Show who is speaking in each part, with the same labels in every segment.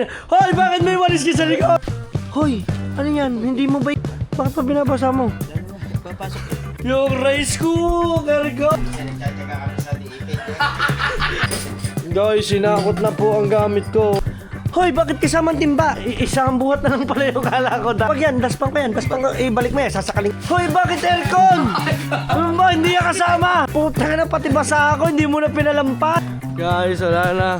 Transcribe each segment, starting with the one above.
Speaker 1: Hoy, bakit may walis ka sa likod? Hoy, ano yan? Hindi mo ba bakit pa binabasa mo?
Speaker 2: Papasok.
Speaker 1: Yung rice cooker ko! Guys, sinakot na po ang gamit ko. Hoy, bakit kasamang timba? Isang buhat na lang pala yung kala ko. Pag yan, daspang ko yan. Daspang ko, ibalik mo yan, sasakaling. Hoy, bakit aircon? Ano ba, hindi yan kasama? Puta na, pati basa ako, hindi mo na pinalampas. Guys, wala na.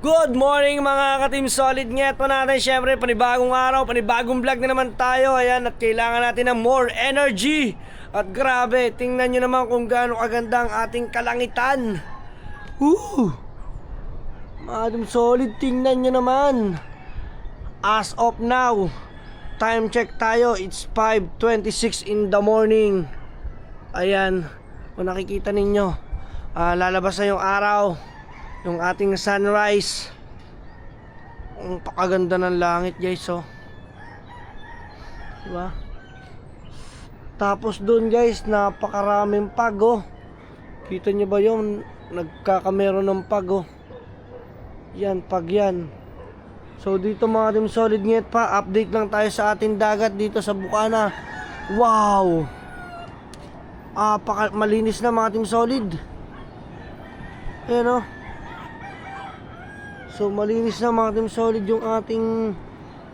Speaker 1: Good morning mga ka-Team Solid. Ngayon po natin syempre panibagong araw, panibagong vlog na naman tayo. Ayan, at kailangan natin ng more energy. At grabe, tingnan nyo naman kung gaano kaganda ang ating kalangitan. Mga Team Solid, tingnan nyo naman. As of now, time check tayo, it's 5:26 in the morning. Ayan, kung nakikita ninyo, lalabas na yung araw, yung ating sunrise. Ang pakaganda ng langit, guys, oh. Diba? Tapos dun, guys, napakaraming pag, oh. Kita nyo ba yun? Nagkakamero ng pag, oh. Yan, pag yan. So dito mga Team Solid, ngayon pa, update lang tayo sa ating dagat dito sa Bukana. Wow! Malinis na mga Team Solid. Ayan, oh. So malinis na mga Team Solid yung ating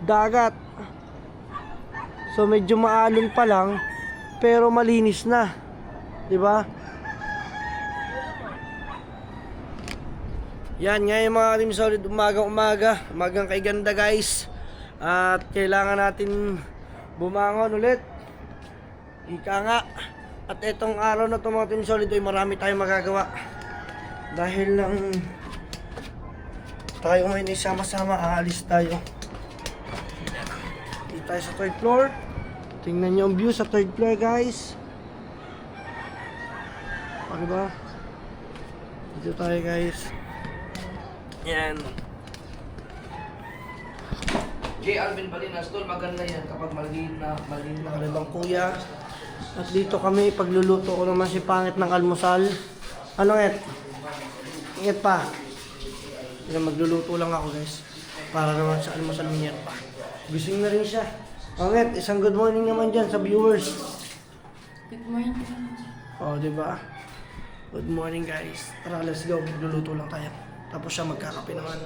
Speaker 1: dagat. So medyo maalon pa lang, pero malinis na, 'di ba? Yan ngayon mga Team Solid, umagang kay ganda, guys. At kailangan natin bumangon ulit. Ika nga. At etong araw na to mga Team Solid ay marami tayong magagawa. Dahil lang tayo ngayon ay sama-sama, aalis tayo. Dito tayo sa third floor. Tingnan nyo ang view sa third floor, guys. O, diba? Dito tayo, guys. Yan.
Speaker 2: J. Alvin Balinas, tol, maganda yan kapag maliit na.
Speaker 1: Nakalibang kuya. At dito kami, pagluluto ko naman si Pangit ng almusal. Ano, Nget? Nget pa. Yan, magluluto lang ako, guys, para naman sa almusal niya pa. Gising na rin siya. Nget, isang good morning naman dyan sa viewers.
Speaker 3: Good morning.
Speaker 1: O, diba? Good morning, guys. Tara, let's go. Magluluto lang tayo. Tapos siya magkakape naman.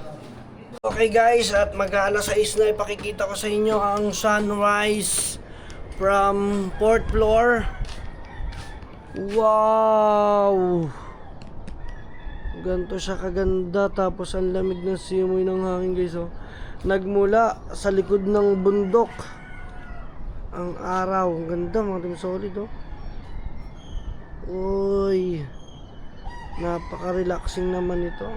Speaker 1: Okay, guys, at mag-aalas 6 na ipakikita ko sa inyo ang sunrise from 4th floor. Wow! Ganto siya kaganda, tapos ang lamig ng simoy ng hangin, guys, oh. Nagmula sa likod ng bundok ang araw. Ang ganda mga Team Solid, oh. Uy, napaka-relaxing naman ito.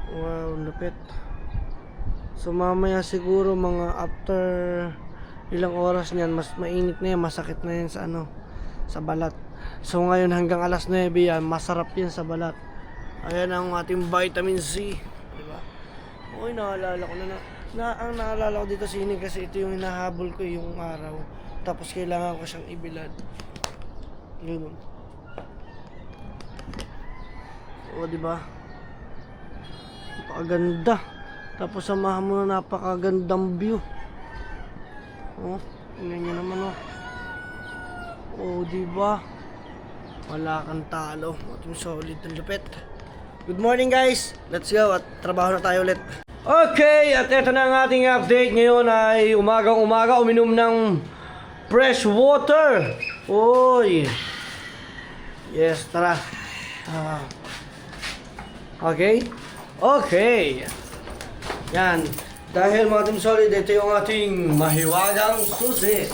Speaker 1: Wow, lapit. So mamaya siguro mga after ilang oras niyan, mas mainit na yan, masakit na yan sa sa balat. So ngayon hanggang alas 9 yan, masarap yan sa balat. Ayan ang ating vitamin C, diba? Uy, naalala ko ang naalala ko dito sini kasi ito yung hinahabol ko yung araw. Tapos kailangan ko siyang ibilad. Yun. O, diba? Napakaganda. Tapos samahan mo na napakagandang view. Oh, tingnan nyo naman, oh. Oh, diba? Wala kang talo. Team Solid ang lupit. Good morning, guys. Let's go at trabaho na tayo ulit. Okay, at ito na ang ating update. Ngayon ay umagang-umaga uminom ng fresh water. Uy. Yes, tara. Okay. Okay. Yan. Dahil mga Team Solid, ito yung ating mahiwagang susi.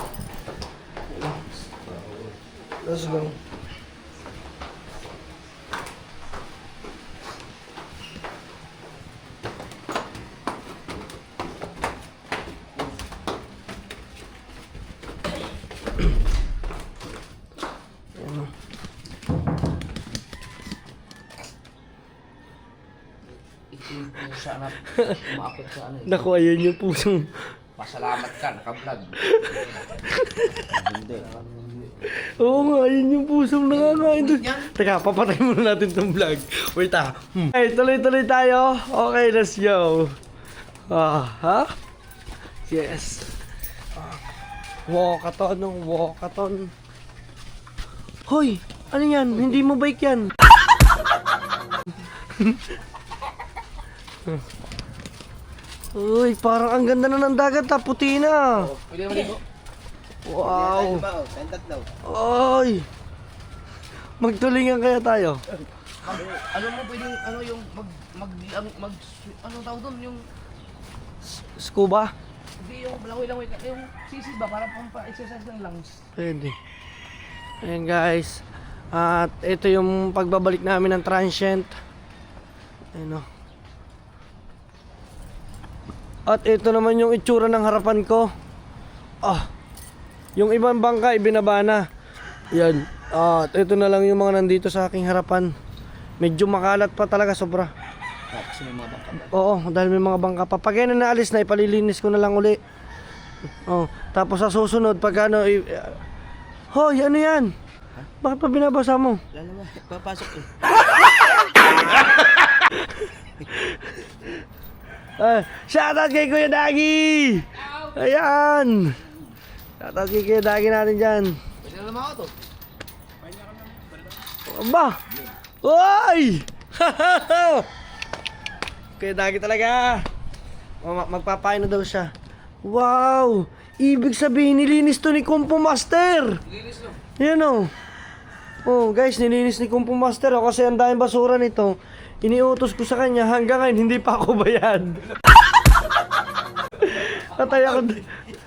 Speaker 1: Let's go.
Speaker 2: Ito yung pusa na umaakit sa ano.
Speaker 1: Naku, ayun yung pusong.
Speaker 2: Pasalamat ka ka, naka-vlog.
Speaker 1: Oo nga, yun yung pusong nakakain doon. Teka, papatay muna natin tong vlog. Wait Okay, tuloy-tuloy tayo. Okay, let's go. Ha? Yes. Walkathon. Hoy, ano yan? Hindi mo bike yan. Uy, parang ang ganda na ng dagat ha, puti na.
Speaker 2: Pwede naman dito.
Speaker 1: Wow. Ay. Magtulingan kaya tayo.
Speaker 2: Ano mo pwedeng, ano yung ano tawag doon, yung,
Speaker 1: Scuba?
Speaker 2: hindi yung langoy-langoy, yung sisid ba, para pampa-exercise ng lungs.
Speaker 1: Pwede. Ayan guys. At ito yung pagbabalik namin ng transient. Ayun o. At ito naman yung itsura ng harapan ko. Yung ibang bangka ibinaba na. Yan. At ito na lang yung mga nandito sa aking harapan. Medyo makalat pa talaga, sobra.
Speaker 2: Kasi may mga bangka.
Speaker 1: Oo, dahil may mga bangka pa. Pag yan na naalis na, ipalilinis ko na lang uli. Tapos sa susunod, pag ano, hoy, ano yan? Bakit pa binabasa mo?
Speaker 2: Wala naman, papasok eh.
Speaker 1: Shoutout kay Kuya Dagi! Ayan! Shoutout kay Kuya Dagi natin dyan.
Speaker 2: Pwede na naman ako to.
Speaker 1: Aba! Uy! Kuya Dagi talaga. Magpapain na daw siya. Wow! Ibig sabihin, nilinis to ni Kumpo Master!
Speaker 2: Linis no.
Speaker 1: Yan o. Oh guys, nilinis ni Kumpo Master o kasi ang daming basura nito. Iniutos ko sa kanya hanggang ngayon hindi pa ako bayad. Katay ako.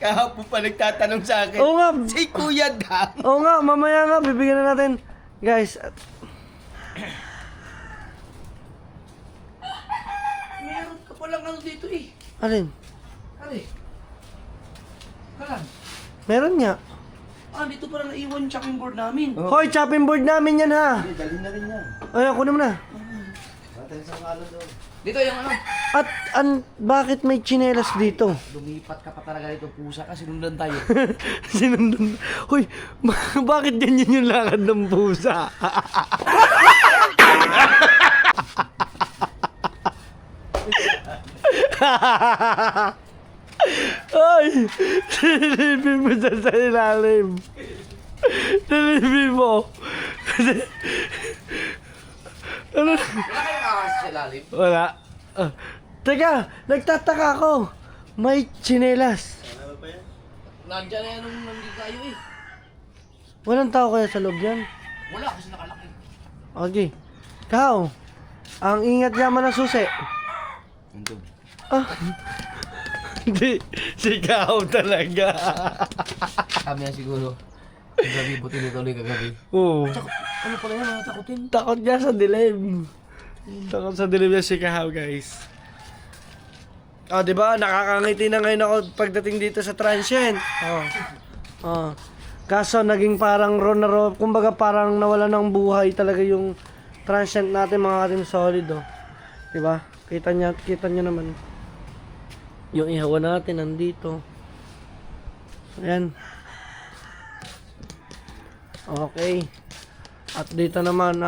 Speaker 4: Kahapon pa nagtatanong sa akin.
Speaker 1: Oo nga.
Speaker 4: Si Kuya Dang.
Speaker 1: Oo nga, mamaya nga bibigyan na natin. Guys,
Speaker 2: Meron ka palang ano dito eh.
Speaker 1: alin?
Speaker 2: Ano eh? Kalan?
Speaker 1: Meron nga.
Speaker 2: Dito parang naiwan yung chopping board namin.
Speaker 1: Hoy, chopping board namin yan ha.
Speaker 4: Dalhin na rin yan.
Speaker 1: Ay, kunin mo na.
Speaker 4: Patay sa kalo doon.
Speaker 2: Dito yung ano.
Speaker 1: At bakit may tsinelas dito?
Speaker 2: Lumipat ka pa talaga dito pusa kasi sinundan tayo.
Speaker 1: Sinundan. Hoy, bakit ganyan yung lakad ng pusa? Ay! Silipin mo dyan sa ilalim. Silipin mo. Ano?
Speaker 2: Wala kayong ahas sa lalim.
Speaker 1: Wala. Teka, nagtataka ako. May tsinelas.
Speaker 2: Nandiyan na yan nung nandito tayo eh.
Speaker 1: Walang tao kaya sa loob yan?
Speaker 2: Wala kasi nakalaki.
Speaker 1: Okay. Kao, ang ingat yaman ng susi.
Speaker 2: Nandun.
Speaker 1: Hindi, si Kao talaga.
Speaker 2: Kami na siguro. Ang gabi, buti nituloy kagabi.
Speaker 1: Oo.
Speaker 2: Ano pala yan, natakotin?
Speaker 1: Takot niya sa dilim. Takot sa dilim niya si Kao, guys. Di ba? Nakakangiti na ngayon ako pagdating dito sa transient. Kaso naging parang kumbaga parang nawala ng buhay talaga yung transient natin, mga Team Solid, oh. Di ba? Kita niyo naman. Yung ihawa natin nandito. Ayan. Okay. At dito naman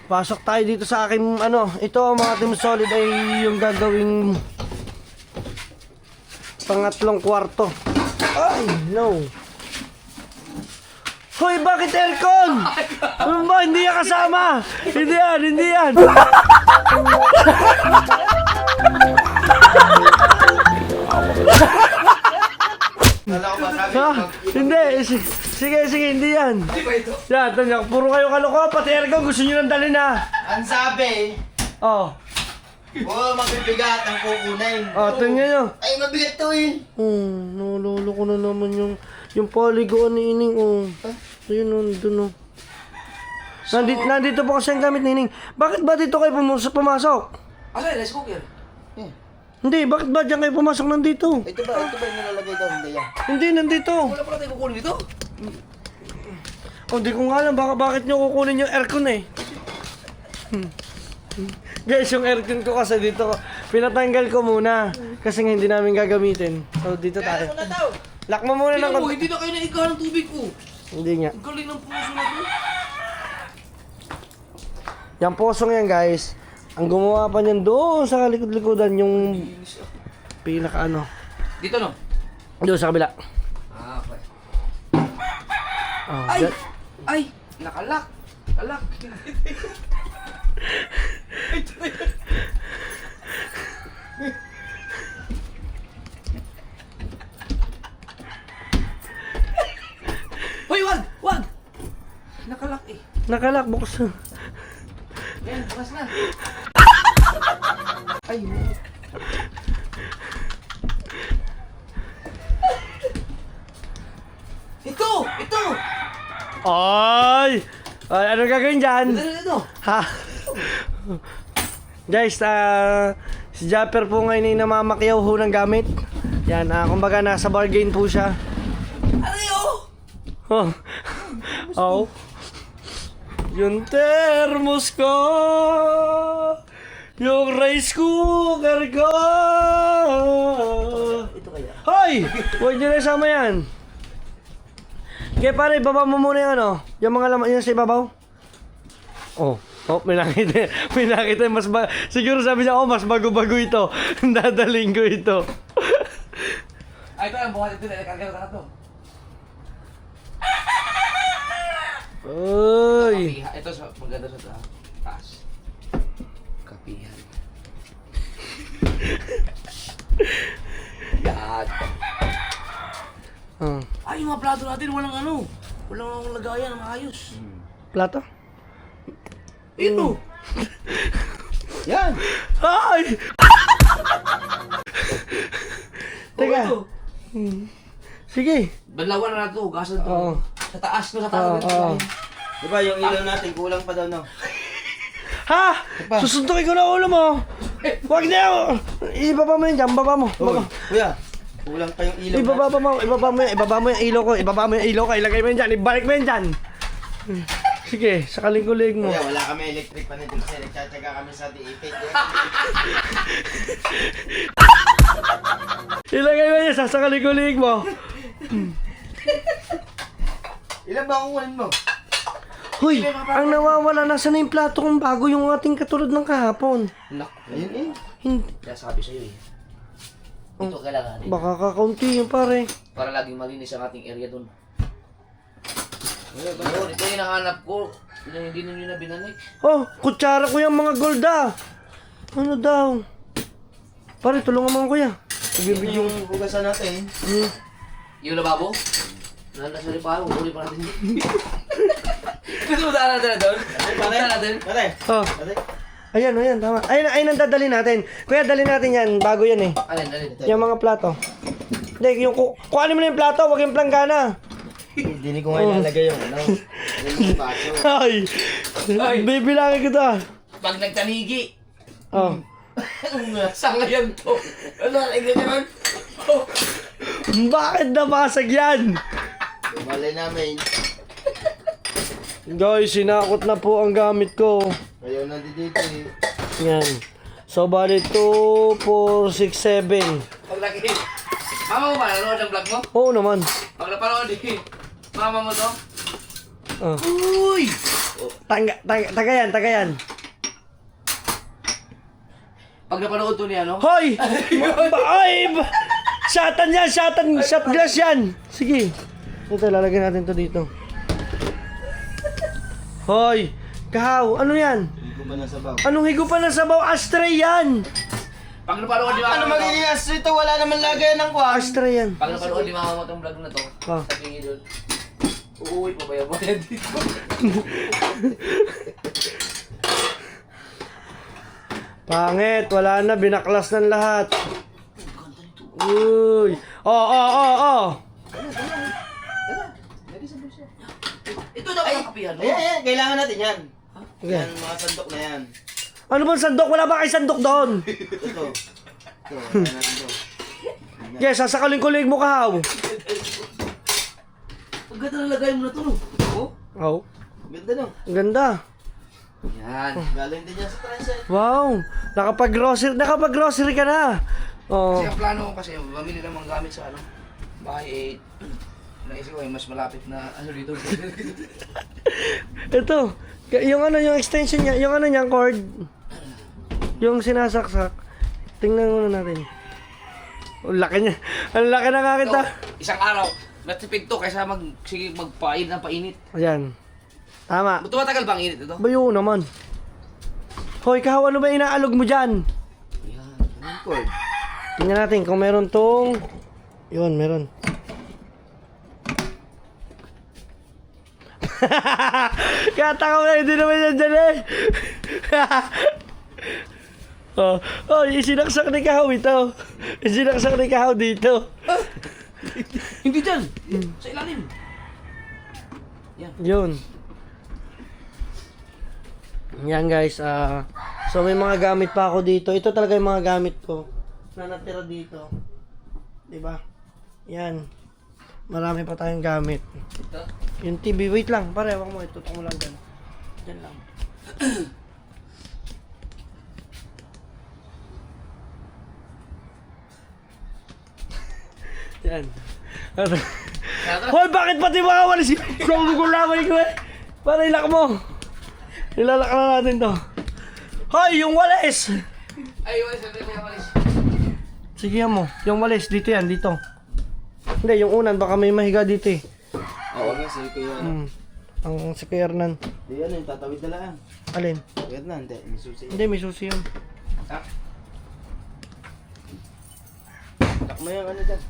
Speaker 1: pasok tayo dito sa aking ito mga Team Solid ay yung gagawing pangatlong kwarto. Ay, no. Hoy, bakit aircon? Ano ba? Hindi yan kasama. Hindi yan.
Speaker 4: Kala ko ba sabi
Speaker 1: Ha? Hindi. Sige, hindi yan.
Speaker 2: Di ba ito?
Speaker 1: Yan, tanong. Puro kayo kaloko. Pati aircon gusto nyo nang dalhin na.
Speaker 4: ang sabi, magbibigat ang kukunin.
Speaker 1: Tingnan nyo.
Speaker 4: Ay, mabigat to eh.
Speaker 1: Nalolo ko na naman yung polygon ni Ining. Ayun, dun. Nandito po kasi ang gamit ni Ining. Bakit ba dito kayo pumasok?
Speaker 2: Asa yung rice cooker?
Speaker 1: Hindi, bakit ba dyan kayo pumasok nandito?
Speaker 4: Ito ba yung nilalagay daw? Hindi yan.
Speaker 1: Hindi, nandito.
Speaker 2: Wala pala tayo kukunin dito?
Speaker 1: Hindi ko nga alam, bakit nyo kukunin yung aircon eh. Guys, yung aircon ko kasi dito Pinatanggal ko muna. Kasi nga hindi namin gagamitin. So, dito tayo.
Speaker 4: Ano na daw?
Speaker 1: Lock mo muna ng
Speaker 2: Tingnan mo, hindi na kayo naigahan ng tubig ko.
Speaker 1: Hindi nga.
Speaker 2: Ang galing ng puso na to.
Speaker 1: Yung posong yan, guys. Ang gumawa pa niyan doon sa likod-likodan yung pinaka ano.
Speaker 2: Dito no?
Speaker 1: Doon sa kabila.
Speaker 2: Ah, okay.
Speaker 1: Oh,
Speaker 2: Ay!
Speaker 1: that-
Speaker 2: Ay! Nakalak! Nakalak! Hoy, wag! Wag! Nakalak eh.
Speaker 1: Nakalak, bukas.
Speaker 2: Yan, bukas na. Ay, ito! Ito!
Speaker 1: Ay! Ay, ano gagawin dyan?
Speaker 2: Ito!
Speaker 1: Ha? Guys, si Japper po ngayon ay namamakyaw ho ng gamit. Yan, kumbaga nasa bargain po siya.
Speaker 2: Aray, oh!
Speaker 1: Oh. Oh. Yung thermos ko. Yung rice cooker ko.
Speaker 2: Ito kaya?
Speaker 1: Hoy! Huwag nyo na isama yan. Kaya pare, ibaba mo muna yung ano. Yung mga laman yun sa ibabaw. Oh. Oh, may nakita. May nakita. Siguro sabi niya, oh, mas bago-bago ito. Dadaling ko ito.
Speaker 2: Ay, ito lang, buhat ito. Nakakarga na ito.
Speaker 1: Uy.
Speaker 2: Kapihan. Ito, maganda sa taas. Kapihan. Yan.
Speaker 1: Oh.
Speaker 2: Ay, yung mga plato natin, walang ano. Walang lagayan na maayos.
Speaker 1: Plato?
Speaker 2: Ito!
Speaker 4: Yan!
Speaker 1: Ay! Teka.
Speaker 2: Ito.
Speaker 1: Sige.
Speaker 2: Banlawan na ito, gasan ito.
Speaker 1: Oo.
Speaker 2: Sa taas, no? Sa taas.
Speaker 1: Oo.
Speaker 4: Diba yung ilaw natin, kulang pa daw, no?
Speaker 1: Ha? Susuntukin ko na ulo mo. Huwag na. Ibaba mo yun dyan. Baba mo.
Speaker 4: Uy,
Speaker 1: Baba.
Speaker 4: kuya, kulang pa yung ilaw
Speaker 1: Ibaba mo. Ibaba mo yung ilaw ko. Ibaba mo yung ilaw ko. Ilagay mo yun dyan. Ibalik mo yun dyan. Sige, sa kaling-kulig mo.
Speaker 4: Kuya, wala kami electric pa nito kasi nagtsatsaga kami sa diipit.
Speaker 1: Ilagay mo yun sa kaling-kulig mo.
Speaker 4: Ilan ba kukunin mo?
Speaker 1: Hoy, ang nawawala, nasa na yung plato kong bago yung ating katulad ng kahapon.
Speaker 2: Nak.
Speaker 4: Ayun eh.
Speaker 1: Hindi.
Speaker 2: Kaya sabi sa'yo eh. Ito kailangan.
Speaker 1: Baka kakaunti yun pare.
Speaker 2: Para laging malinis ang ating area doon. Ayun, ito yung nahanap ko. Hindi ninyo na binanik.
Speaker 1: Oh, kutsara ko yung mga gold ah. Ano daw? Pare, tulungan mo ako kuya.
Speaker 4: Yun yung hugasan natin.
Speaker 1: Hmm.
Speaker 2: Yung lababo? Nasa riparo, uli pa natin. Gusto mo daan natin na doon?
Speaker 4: Pare,
Speaker 2: Daan natin?
Speaker 4: pare,
Speaker 1: Oh,
Speaker 4: pare.
Speaker 1: ayan, tama. Ayun ang dadali natin. Kuya, dali natin yan. Bago yan eh.
Speaker 2: Alin.
Speaker 1: Yung mga plato. Hindi, yung kuhanin mo na yung plato, wag yung planggana.
Speaker 4: Hindi ko nga ilalagay yung ano. Yung baso.
Speaker 1: Ay! Bibilangin kita.
Speaker 2: Pag nagtanigi,
Speaker 1: Oh.
Speaker 2: sangayan to. Ano, ganyan naman? Oh.
Speaker 1: Bakit nabasag yan?
Speaker 4: Malay namin.
Speaker 1: Guys, sinakot na po ang gamit ko.
Speaker 4: Ayaw na dito eh.
Speaker 1: Yan. So, bali 2, 4, 6, 7.
Speaker 2: Pag lagi. Mama mo ba? Nanonood ang vlog mo?
Speaker 1: Oo naman.
Speaker 2: Pag napanood eh. Mama mo to?
Speaker 1: Oh.
Speaker 2: Uy!
Speaker 1: Taga yan.
Speaker 2: Pag napanood to niya, no?
Speaker 1: Hoy! Shatan yan! Shot glass yan! Sige. Ito, lalagyan natin to dito. Hoy! Kahaw! Ano yan?
Speaker 4: Hindi ko ba nasabaw?
Speaker 1: Anong higupan ng sabaw? Ashtray yan!
Speaker 2: Pag napanood ni mama
Speaker 4: Ano
Speaker 2: mo to?
Speaker 4: magiging astro ito? Wala naman lagayan ng kwan.
Speaker 1: Ashtray yan.
Speaker 2: Pag napanood ni mama mo tong vlog na to,
Speaker 1: Oh.
Speaker 2: sabihin doon, uuwi pa ba yung bayad dito?
Speaker 1: Pangit! Wala na. Binaklas ng lahat. Uy! Oh!
Speaker 2: Ito daw ang kapihan mo.
Speaker 4: Ayan, kailangan natin yan.
Speaker 1: Okay.
Speaker 4: Yan, mga sandok na yan.
Speaker 1: Ano bang sandok? Wala ba kayo sandok doon?
Speaker 4: Ito. Kailangan natin ito.
Speaker 1: Yes, sasakaling-kulig mo kahaw.
Speaker 2: Ang ganda na lagay mo na to, no? Oh?
Speaker 1: Oh.
Speaker 4: Ganda no?
Speaker 1: Ang ganda.
Speaker 2: Yan.
Speaker 4: Galing din yan sa transit.
Speaker 1: Wow! Nakapag-grocery ka na! Oh.
Speaker 2: Kasi ang plano ko kasi, mamili ng mga gamit sa ano, bahay 8. Naisip ko mas malapit na ano dito.
Speaker 1: Ito, yung extension niya, yung niya, cord. Yung sinasaksak. Tingnan muna natin. Ang laki niya. Ang laki na nga kita.
Speaker 2: So, isang araw, natipid to kaysa sige magpainit ng painit.
Speaker 1: Ayan. Tama.
Speaker 2: Tumatagal ba ang init ito?
Speaker 1: Bayo naman. Hoy, kahaw, ano ba inaalog mo dyan?
Speaker 2: Yan, ganun ko eh.
Speaker 1: Tingnan natin kung meron tong... Yun, meron. Katakaw na, hindi naman yan dyan eh. Isinaksak ni kahaw ito. Isinaksak ni kahaw dito.
Speaker 2: Hindi dyan! Sa ilalim. Yan.
Speaker 1: Yun. Yan guys, so may mga gamit pa ako dito. Ito talaga yung mga gamit ko na natira dito. 'Di ba? Yan. Marami pa tayong gamit.
Speaker 2: Ito?
Speaker 1: Yung TV, wait lang, pare, wag mo, itutok mo lang dyan. Dyan lang. Yan. Hoy, bakit pati mga walis? Kung gulaman ko eh. Para ilak mo. Ilalak na natin to. Hoy, yung walis!
Speaker 2: Ay, walis, walis.
Speaker 1: Sige mo, yung walis, dito yan, dito. Hindi, yung unan, baka may mahiga dito eh.
Speaker 4: Oo nga, si Kuya.
Speaker 1: Ang si Kuya Hernan.
Speaker 4: Di yan, yung tatawid na lang.
Speaker 1: Alin?
Speaker 4: Kuya na, hindi. May susi.
Speaker 1: Hindi, may susi yun.
Speaker 2: Ha?
Speaker 4: Tak mo yung ano dyan.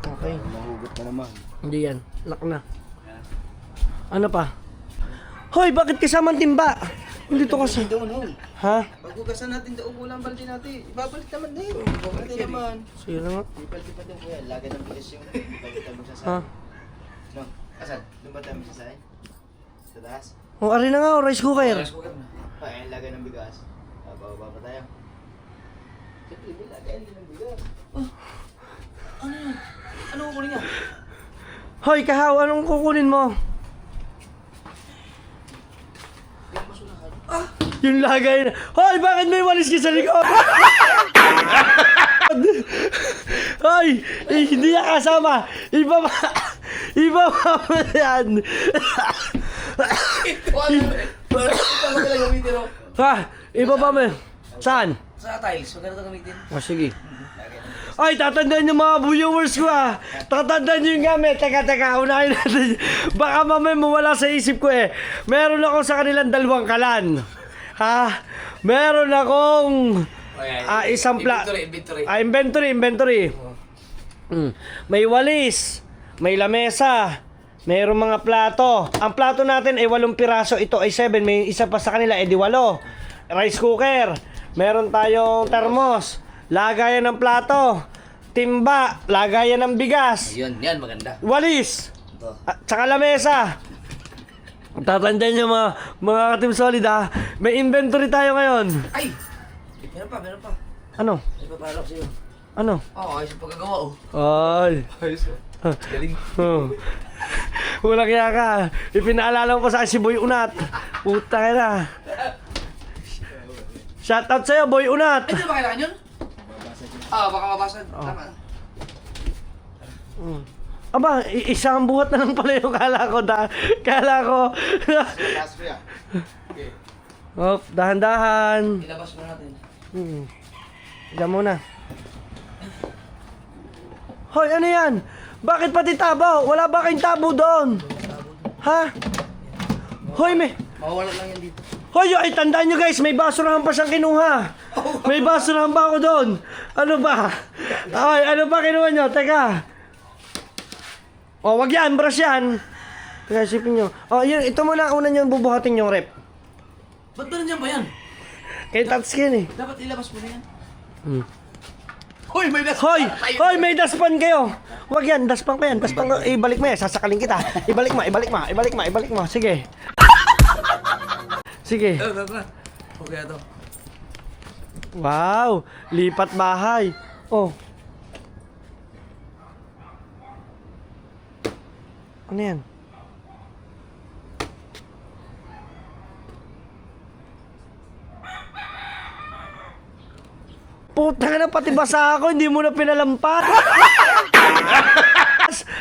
Speaker 1: Okay.
Speaker 4: Mahugot na naman.
Speaker 1: Hindi yan, lock na. Ano pa? Hoy, bakit kasamang timba? Dito kasi.
Speaker 4: Doon, hon.
Speaker 1: Ha?
Speaker 4: Paghugasan natin doon, upo lang balde natin. Ibabalik naman na yun. Balde naman.
Speaker 1: Sige lang nga.
Speaker 4: Ipaldi pa doon, Kuya. Lagay ng bilis yung ibabalik tayo
Speaker 1: Ha?
Speaker 4: magsasahin. No? Asan? Doon ba tayo magsasahin? Sa taas?
Speaker 1: O, ari na nga, rice cooker.
Speaker 2: Rice cooker na.
Speaker 4: Ay, lagay ng bigas. Bababa pa tayo. Siyempre, may lagay din ng bigas.
Speaker 2: Ano yan? Ano kukunin niya?
Speaker 1: Hoy, kahaw, anong kukunin mo?
Speaker 2: Yung basurahan.
Speaker 1: Yung lagay na. Hoy, bakit may walis ka sa likod? Hoy, hindi niya kasama. Iba pa yan.
Speaker 2: Ito ano? Ito ano kailangan gamitin o?
Speaker 1: Ha? Iba pa mo. Saan?
Speaker 2: Sa tiles, huwag na ito gamitin.
Speaker 1: O, sige. Ay, tatandaan yung mga viewers ko ah. Tatandaan yung gamit. Teka, unahin natin. Baka mamaya mawala sa isip ko eh. Meron ako sa kanilang 2 kalan. Ha? Meron akong isang inventory. May walis, may lamesa, mayroong mga plato. Ang plato natin ay 8 piraso. Ito ay 7. May isa pa sa kanila ay 8. Rice cooker. Meron tayong termos. Lagayan ng plato. Timba. Lagayan ng bigas.
Speaker 2: Yan maganda.
Speaker 1: Walis.
Speaker 2: Ito.
Speaker 1: At saka lamesa. Tatandaan nyo mga ka-Team Solid ha. May inventory tayo ngayon.
Speaker 2: Ay! Meron pa.
Speaker 1: Ano?
Speaker 2: May papalak sa'yo.
Speaker 1: Ano?
Speaker 2: Oo, ayos yung pagkagawa oh.
Speaker 1: Ay.
Speaker 2: Ayos oh. Galing.
Speaker 1: Wala kaya ka. Ipinaalala ko sa si Boy Unat. Puta ka na. Shoutout sa'yo, Boy Unat.
Speaker 2: Ay, di ba kailangan yun? Baka mabasag. Tama.
Speaker 1: Aba, isang buhat na lang pala yung kala ko. Kala ko.
Speaker 4: Taas, Kuya. Okay.
Speaker 1: Oh, dahan-dahan.
Speaker 2: Ilabas mo natin.
Speaker 1: Diyan muna. Hoy, ano yan? Bakit pati tabo? Wala ba kayong tabo doon? Ha? Hoy,
Speaker 2: Mawawala lang yan dito.
Speaker 1: Hoy, ay tandaan nyo guys, may basurahan pa siyang kinuha. May basurahan pa ako doon. Ano ba? Ay, ano ba kinuha nyo? Teka. O, wag yan, brush yan. Teka, isipin nyo. O, yun, ito muna una nyo bubuhatin yung rep.
Speaker 2: Ba't ba nandiyan ba yan?
Speaker 1: Kay touchscreen eh.
Speaker 2: Dapat ilabas mo na yan. Hoy, may das.
Speaker 1: Hoy, may daspan kayo. Wag yan, daspan ko yan. Daspan ko, ibalik mo yan, sasakalin kita. Ibalik mo. Sige. Sige.
Speaker 2: Okay to.
Speaker 1: Wow, lipat bahay. Oh. Ano yan? Puta na, pati basa ako, hindi mo na pinalampas.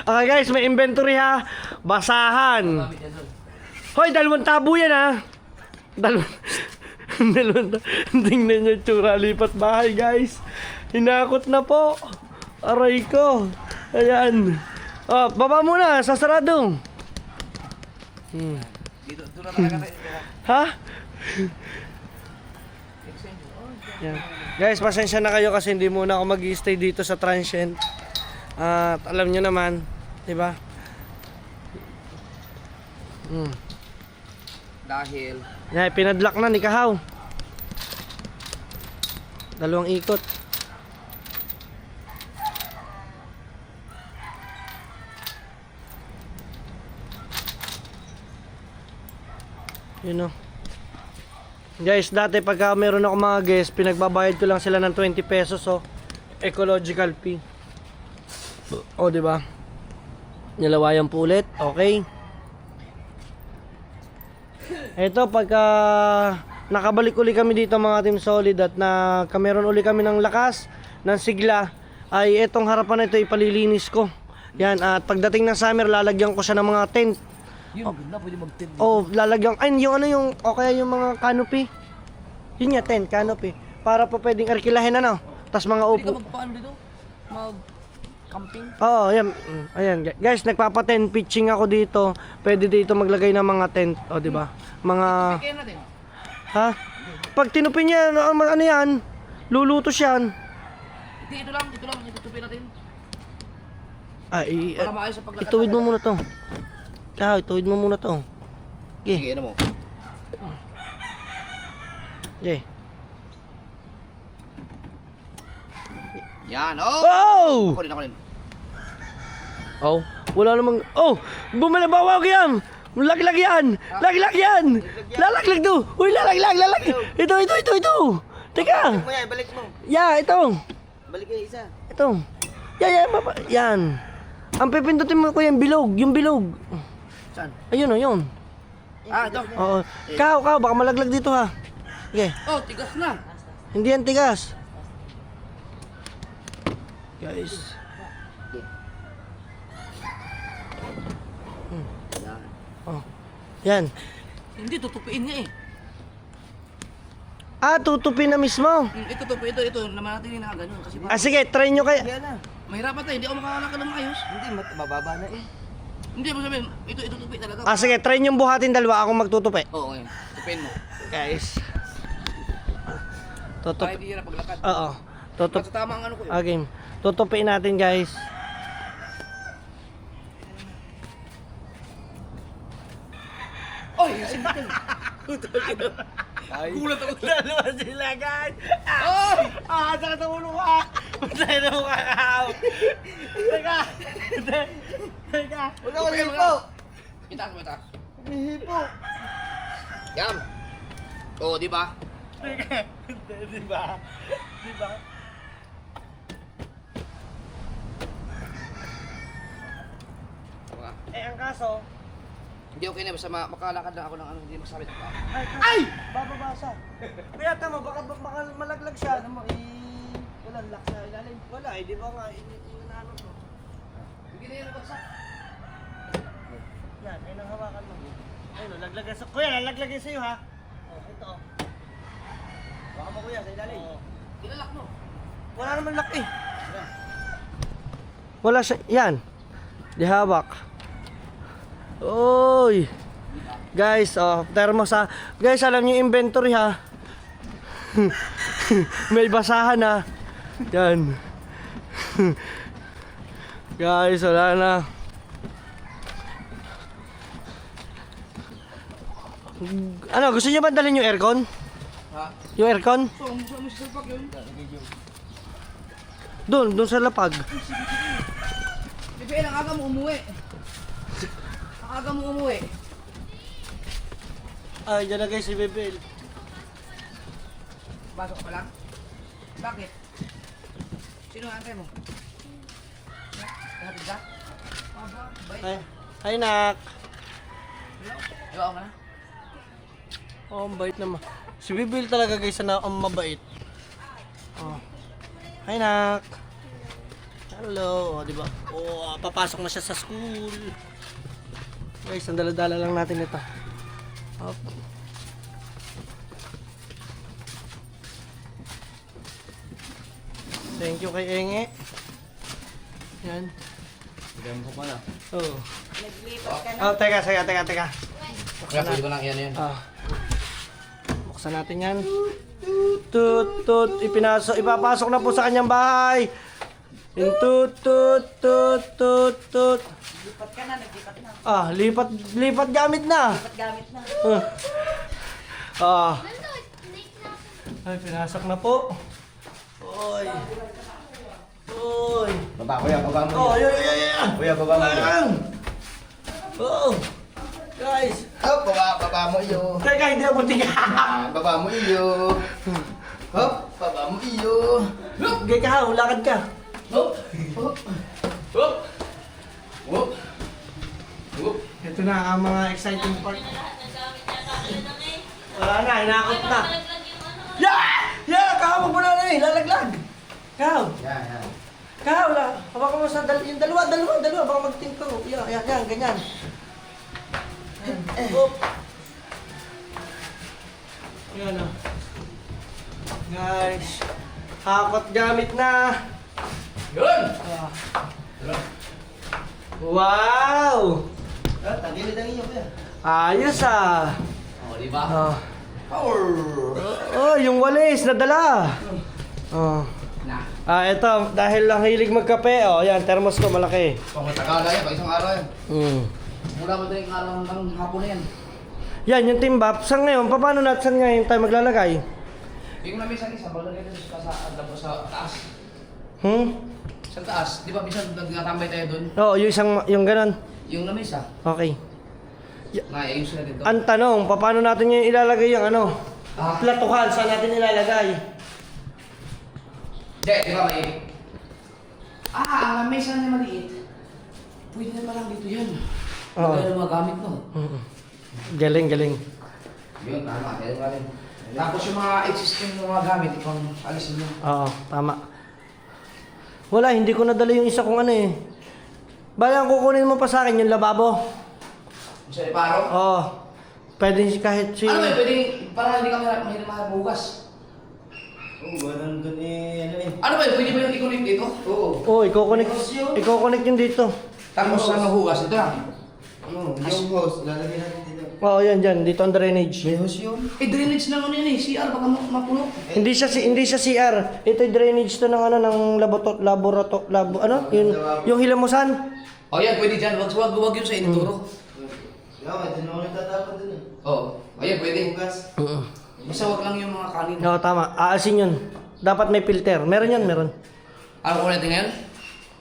Speaker 1: Okay guys, may inventory ha. Basahan. Hoy, 2 tabo yan ha. 2 tingnan nyo yung tsura, lipat bahay guys. Hinakot na po. Aray ko. Ayan. Oh, baba muna, sasarado.
Speaker 2: Dito na talaga tayo.
Speaker 1: Ha? Yan. Guys, pasensya na kayo kasi hindi muna ako mag-stay dito sa transient. At alam nyo naman, di ba?
Speaker 2: Dahil
Speaker 1: Yan, pinadlock na ni Kahaw. 2 ikot. Yun o. Guys, dati pagka meron ako mga guests, pinagbabayad ko lang sila ng 20 pesos o ecological fee. O, di ba? Nilawayan po ulit. Okay. Ito, pagka nakabalik uli kami dito mga Team Solid at na kameron uli kami ng lakas, ng sigla, ay itong harapan na ito ipalilinis ko. Yan, at pagdating ng summer, lalagyan ko siya ng mga tent.
Speaker 2: yun, ganda, pwede mag-tent.
Speaker 1: Oh, lalagyan, ay yung ano yung, o kaya yung mga canopy. Yun nga, tent, canopy. Para po pwedeng arkilahin ano. Tapos mga
Speaker 2: Pwede ka
Speaker 1: upo.
Speaker 2: magpaano dito? Mag-camping?
Speaker 1: Oo, ayan. Ayan, guys, nagpapa-tent pitching ako dito. Pwede dito maglagay ng mga tent, o di ba? Mga
Speaker 2: Kaya natin.
Speaker 1: ha? Pag tinupin niya, ano yan? Lulutos yan.
Speaker 2: Hindi, ito lang, itutupin natin.
Speaker 1: Ay,
Speaker 2: Para maayos sa paglakad.
Speaker 1: ituwid mo muna to. Ituwid mo muna to. Okay.
Speaker 2: Sige, ano mo?
Speaker 1: Okay.
Speaker 2: Yan, oh!
Speaker 1: Oh!
Speaker 2: Ako rin.
Speaker 1: Oh, wala namang... Oh! Bumalabawag yan! Laglag yan! Laglag yan! Lalaglag to! Uy, lalaglag! Ito! Teka!
Speaker 4: Mo yan, balik mo.
Speaker 1: Yeah, ito!
Speaker 4: Balik kayo isa.
Speaker 1: Ito! Yan! Ang pipindutin mo ko yung bilog! Yung bilog!
Speaker 2: Saan?
Speaker 1: Ayun o, yun!
Speaker 2: Ah, ito.
Speaker 1: Oo. Kao, baka malaglag dito ha! Okay.
Speaker 2: Oh, tigas na.
Speaker 1: Hindi yan tigas. Guys.
Speaker 2: Yan.
Speaker 1: Oh. Yan.
Speaker 2: Hindi, tutupiin nga eh.
Speaker 1: Tutupin na mismo.
Speaker 2: Ito. Naman natin yung ganun. Kasi ba?
Speaker 1: Sige, try nyo kaya.
Speaker 4: Yan na.
Speaker 2: Mahirapan tayo, hindi ako makakalakad ng maayos.
Speaker 4: Hindi, mababa na eh.
Speaker 2: Hindi mo sabihin, ito tupi talaga.
Speaker 1: Sige, try nyo buhatin dalawa. Ako magtutupi.
Speaker 2: Oo, ngayon. Tupiin mo.
Speaker 1: Guys.
Speaker 2: Para
Speaker 1: Tutupi.
Speaker 2: hindi hirap paglakad.
Speaker 1: Oo. Tutup.
Speaker 2: Sa tama ang ano ko yun.
Speaker 1: Okay. Tutupiin natin, guys.
Speaker 2: Oy, sinitin. Gulat ako.
Speaker 1: Dalawa sila, guys.
Speaker 2: Oy!
Speaker 1: Saka sa ulo ka. Patay na mo kakaaw. Teka.
Speaker 4: Huwag ako hipo.
Speaker 2: Itaas mo, itaas.
Speaker 4: Hipo.
Speaker 2: Yan. Oo, di ba?
Speaker 1: Diba?
Speaker 2: Tama ka.
Speaker 1: Ang kaso,
Speaker 2: Hindi okay na, basta makalakad lang ako ng ano, hindi masakit ako.
Speaker 1: ay! Bababasa. Kaya tama, baka malaglag siya.
Speaker 4: Ano mo, walang lock sa ilalim.
Speaker 1: Wala, di ba nga, inaano to.
Speaker 2: Hindi na yun nabagsak.
Speaker 1: Yan, ay nang hawakan mo. Ayun, laglagan sa... Kuya, lalaglagan sa'yo ha. Ito oh.
Speaker 4: Baka mo kuya, sa ilalim.
Speaker 2: Ilalak mo.
Speaker 1: Wala naman lock eh. Wala siya, yan. Di hawak. Oy! Guys, termos ha. Guys, alam niyo inventory ha. May basahan ha. Yan. Guys, wala na. Ano, gusto niyo ba dalhin yung aircon?
Speaker 2: Ha?
Speaker 1: Yung aircon?
Speaker 2: So, Mr. Park yun.
Speaker 1: Doon sa lapag.
Speaker 2: Bibigyan, ang aga mo umuwi. Ang aga mo umuwi.
Speaker 1: Ay, dyan na guys si Bebel.
Speaker 2: Pasok ka pa lang? Bakit? Sino ang antay mo? Nahatid ka? Aba, bait.
Speaker 1: Ay, nak.
Speaker 2: Iwaw ka na?
Speaker 1: Oh, ang bait naman. Si Bebel talaga guys na ang mabait. Oh. Hi, nak. Hello. O, diba? O, papasok na siya sa school. Guys, ang dala-dala lang natin ito. Hop. Thank you kay Enge. Yan.
Speaker 4: Maganda ko pala.
Speaker 1: Oh. Oh, teka.
Speaker 2: Kaya pwede ko lang yan yun.
Speaker 1: Ah. Buksan natin yan. Tut. Ipapasok na po sa kanyang bahay. Yung tut.
Speaker 5: Lipat ka na, naglipat na.
Speaker 1: Ah, lipat gamit na.
Speaker 5: Lipat gamit na.
Speaker 1: Ah. Ay, pinasok na po. Oy.
Speaker 4: Baba, kuya, baba mo.
Speaker 1: Oh, yeah.
Speaker 4: Kuya, baba mo.
Speaker 1: Ayan. Oh. Guys.
Speaker 4: Hop, baba mo iyo.
Speaker 1: Teka, hindi ako tiga.
Speaker 4: Baba mo iyo. Hop, baba mo iyo.
Speaker 1: Gay ka, lakad ka.
Speaker 2: Hop! Hop! Hop! Hop! Hop!
Speaker 1: Ito na ang mga exciting part. Wala na, hinakot na. Yeah! Kahawag mo na na eh, lalaglag. Kahaw.
Speaker 4: Yan.
Speaker 1: Kahaw la. Hawakan mo sa yung dalawa. Baka magtingko. Yan, ganyan. Oh. Yan o. Guys. Hakot gamit na.
Speaker 2: Yun!
Speaker 1: Wow!
Speaker 4: Tagilid ang iyo, kuya.
Speaker 1: Ayos ah.
Speaker 2: O, di ba?
Speaker 1: Oh.
Speaker 2: Power!
Speaker 1: Oh, yung walis nadala. Oh.
Speaker 2: Na.
Speaker 1: Ito, dahil lang hilig magkape, oh, yan, thermos ko malaki.
Speaker 2: Pang matakala yan, pag isang araw yan.
Speaker 1: Mm.
Speaker 2: Mula ba tayo yung araw ng hapon na yan?
Speaker 1: Yan, yung timbap. Saan ngayon? Paano natin ngayon tayo maglalagay?
Speaker 2: Yung namin isang isa, balagay natin sa taas. Sa taas, di ba minsan nagtatambay tayo doon?
Speaker 1: Oo, yung ganon.
Speaker 2: Yung lamesa,
Speaker 1: Okay.
Speaker 2: ayos na dito.
Speaker 1: Ang tanong, paano natin yung ilalagay yung ano?
Speaker 2: Ah.
Speaker 1: Platuhan, saan natin ilalagay?
Speaker 2: Di ba may... ang lamesa na maliit. Pwede na lang dito yan.
Speaker 1: Oo.
Speaker 2: Kaya na magamit mo.
Speaker 1: Galing.
Speaker 2: Yun, tama. Kaya nga rin. Tapos yung mga existing mga gamit, ipang alisin mo.
Speaker 1: Oo, tama. Wala, hindi ko nadala yung isa kong ano eh. Balang kukunin mo pa sa akin yung lababo.
Speaker 2: Sa reparo?
Speaker 1: Oo. Pwede kahit si...
Speaker 2: Ano ba, pwede para hindi ka mahirap bukas.
Speaker 4: Oo, ganun dun eh, ano eh.
Speaker 2: Ano ba, pwede ba yung i-connect dito? Oo.
Speaker 1: Oo, i-connect yung dito.
Speaker 2: Tapos ano hugas, ito lang.
Speaker 4: Ano, yung hose, lalagay natin dito.
Speaker 1: Oo, yan dyan, dito ang drainage.
Speaker 4: May hose yun?
Speaker 2: Drainage lang ano yan eh, CR baka mapuno.
Speaker 1: Hindi siya CR. Ito yung drainage to ng ano ng yung hilamusan.
Speaker 2: O yan, pwede dyan, wag yun sa inituro.
Speaker 4: Yan, ito naman nagtatapon dun eh.
Speaker 2: Oo. O yan, pwede.
Speaker 4: Hugas.
Speaker 2: Basta wag lang yung mga kanin.
Speaker 1: Oo, tama. Aasin yun. Dapat may filter. Meron yan, meron.
Speaker 2: Ano ko natin ngayon?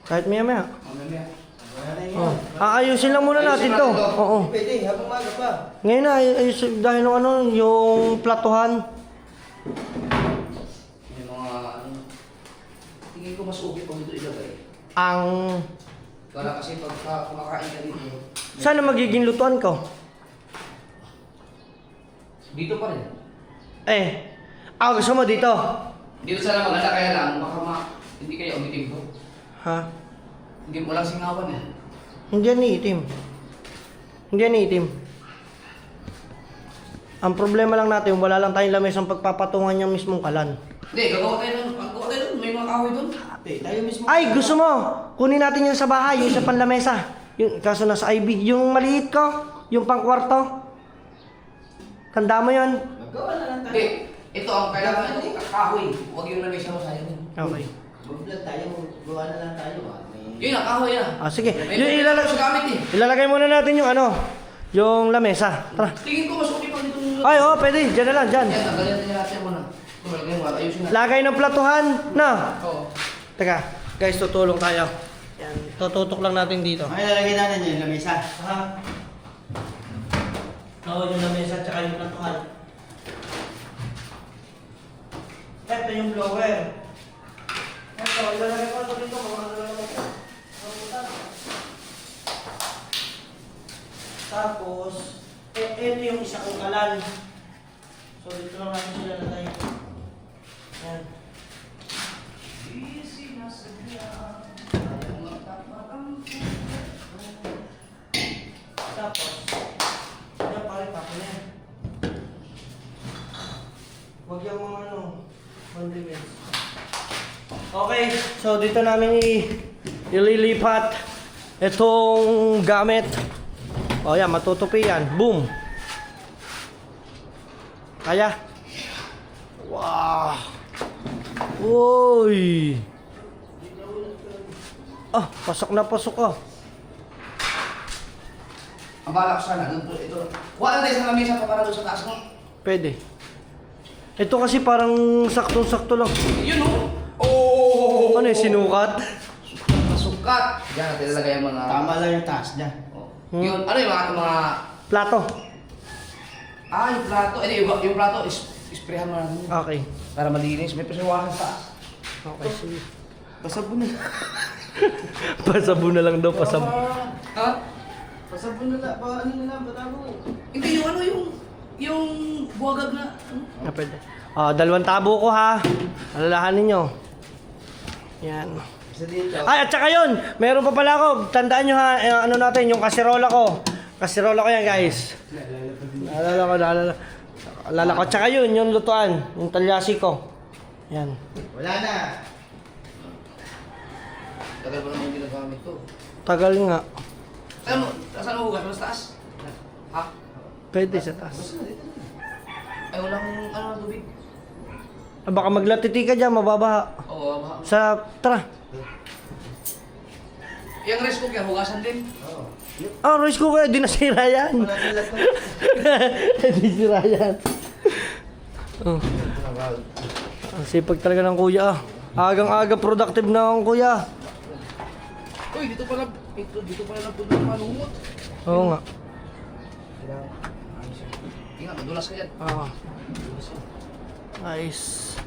Speaker 1: Kahit maya.
Speaker 2: O, mamaya.
Speaker 4: Wala na yun.
Speaker 1: Oh. Aayusin lang muna natin to. Oo.
Speaker 4: Pwede, habang maga pa.
Speaker 1: Ngayon na, dahil ng ano, yung platuhan.
Speaker 2: Yung mga ano. Tingin ko mas okay pag ito ilagay.
Speaker 1: Ang...
Speaker 2: Para kasi pag kumakain ka dito.
Speaker 1: Sana magiging lutuan ko?
Speaker 2: Dito pa rin.
Speaker 1: Gusto mo dito?
Speaker 2: Dito sana maganda kaya lang, baka hindi kayo umitim ko.
Speaker 1: Ha?
Speaker 2: Hindi mo lang singawan eh.
Speaker 1: Hindi yan iitim. Ang problema lang natin, wala lang tayong lamesang pagpapatungan niyang mismong kalan.
Speaker 2: Hindi, gagawa tayo doon. May mga kahoy doon.
Speaker 4: Tayo mismo.
Speaker 1: Ay, gusto mo? Kunin natin yan sa bahay, yung sa panlamesa. Yung, kaso nasa IB. Yung maliit ko, yung pangkwarto. Tanda mo yun?
Speaker 4: Magawa na lang tayo.
Speaker 2: Hindi, ito ang kailangan ito, kahoy. Huwag yung lamesa mo sayang yun.
Speaker 1: Okay.
Speaker 4: Mag-vlog tayo, gawa na lang tayo.
Speaker 2: Yun ang kahoy na.
Speaker 1: Sige.
Speaker 2: May
Speaker 1: Yung
Speaker 2: pwede sa gamit eh.
Speaker 1: ilalagay muna natin yung ano, yung lamesa. Tara.
Speaker 2: Tingin ko mas okay pag dito yung...
Speaker 1: Ay, pwede. Diyan na lang, dyan.
Speaker 2: Yan, tanggalin natin muna. Tumalagay mo, ayusin na.
Speaker 1: Lagay ng platuhan, na.
Speaker 2: Oo.
Speaker 1: Teka, guys, tutulong tayo. Yan, tututok lang natin dito.
Speaker 4: Ay, lalagay natin yung lamesa.
Speaker 1: Ha? Oo, yung lamesa tsaka yung platuhan. Ito yung blower. Ito, ilalagay ko ito dito. Tapos, ito yung isa kong kalan. So, dito lang natin sila lagay. Yan. Okay, so dito namin ililipat itong gamit. O yan, matutupi yan. Boom! Kaya? Wow! Uy! Ah, pasok na pasok ah.
Speaker 2: Ang balak sana, ito. Wala tayo sa lamesa para doon sa taas mo.
Speaker 1: Pwede. Ito kasi parang saktong-sakto lang.
Speaker 2: Yun o. Oh!
Speaker 1: Ano yung sinukat?
Speaker 2: Masukat. Diyan natin ilalagay ang mga...
Speaker 4: Tama lang yung taas niya.
Speaker 2: Oh. Yun, ano yung mga...
Speaker 1: Plato.
Speaker 2: Yung plato. Yung plato, isprehan mo natin yun.
Speaker 1: Okay.
Speaker 2: Para malinis. May pasiwasan sa taas.
Speaker 1: Okay, sige.
Speaker 4: Pasabon na.
Speaker 1: Pasabon na lang daw, pasabon.
Speaker 2: Ha?
Speaker 4: Pasabon na lang. Ano na lang, patabo.
Speaker 2: Hindi, yung buwagag na...
Speaker 1: Ah, pwede. Dalawang tabo ko ha. Alalahanin nyo. Yan.
Speaker 4: Isa dito.
Speaker 1: Ay, at saka yun, meron pa pala ako. Tandaan nyo ha, ano natin, yung kasirola ko. Kasirola ko yan, guys. Naalala ko. At saka yun, yung lutuan, yung talyasi ko. Yan.
Speaker 4: Wala na.
Speaker 2: Tagal ba naman ginagamit to?
Speaker 1: Tagal nga.
Speaker 2: Saan mo hugas? Sa taas? Ha?
Speaker 1: Pwede sa taas.
Speaker 2: Ay, walang tubig.
Speaker 1: Ah, baka maglatiti ka dyan, mababaha.
Speaker 2: Oo, baha.
Speaker 1: Sa, tara.
Speaker 2: Yung rice cooker, hugasan din.
Speaker 1: Ah, rice cooker, di nasira yan.
Speaker 4: Wala sila to.
Speaker 1: Di sira yan. Oh. Ang sipag talaga ng kuya ah. Agang-aga productive na ang kuya.
Speaker 2: Uy, dito pala nagpunta ng malumot.
Speaker 1: Oo nga.
Speaker 2: Tingnan, madulas ka yan.
Speaker 1: Nice.